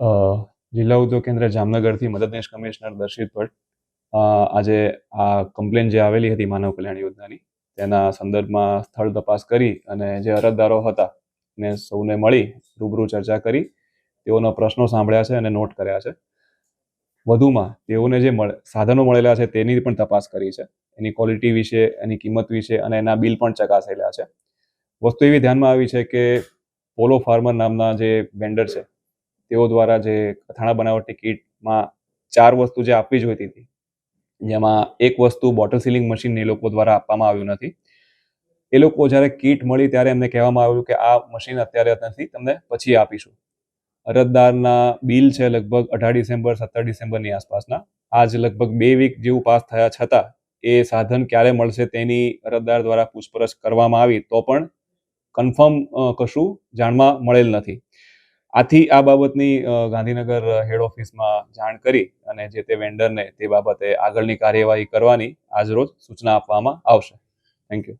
અ, જિલ્લા ઉદ્યોગ કેન્દ્ર જામનગરથી મદદનીશ કમિશનર દર્શિત ભટ્ટ. આજે આ કમ્પ્લેન જે આવેલી હતી માનવ કલ્યાણ યોજનાની, તેના સંદર્ભમાં સ્થળ તપાસ કરી અને જે અરજદારો હતા ને સૌને મળી રૂબરૂ ચર્ચા કરી તેઓના પ્રશ્નો સાંભળ્યા છે અને નોટ કર્યા છે. વધુમાં તેઓને જે સાધનો મળેલા છે તેની પણ તપાસ કરી છે, એની ક્વોલિટી વિશે, એની કિંમત વિશે અને એના બિલ પણ ચકાસેલા છે. વસ્તુ એવી ધ્યાનમાં આવી છે કે પોલો ફાર્મર નામના જે વેન્ડર છે તેઓ દ્વારા જે અથાણા બનાવટની કીટમાં 4 વસ્તુ જે આપવી જોઈતી હતી, જેમાં એક વસ્તુ બોટલ સીલિંગ મશીન એ લોકો દ્વારા આપવામાં આવ્યું નથી. એ લોકો જ્યારે કીટ મળી ત્યારે એમને કહેવામાં આવ્યું કે આ મશીન અત્યારે નથી, તમને પછી આપીશું. અરજદારના બિલ છે લગભગ 18 ડિસેમ્બર 17 ડિસેમ્બરની આસપાસના. આજ લગભગ 2 વીક જેવું પાસ થયા છતાં એ સાધન ક્યારે મળશે તેની અરજદાર દ્વારા પૂછપરછ કરવામાં આવી તો પણ કન્ફર્મ કશું જાણવા મળેલ નથી. આથી આ બાબતની ગાંધીનગર હેડ ઓફિસમાં જાણ કરી અને જે તે વેન્ડરને તે બાબતે આગળની કાર્યવાહી કરવાની આજરોજ સૂચના આપવામાં આવશે. Thank you.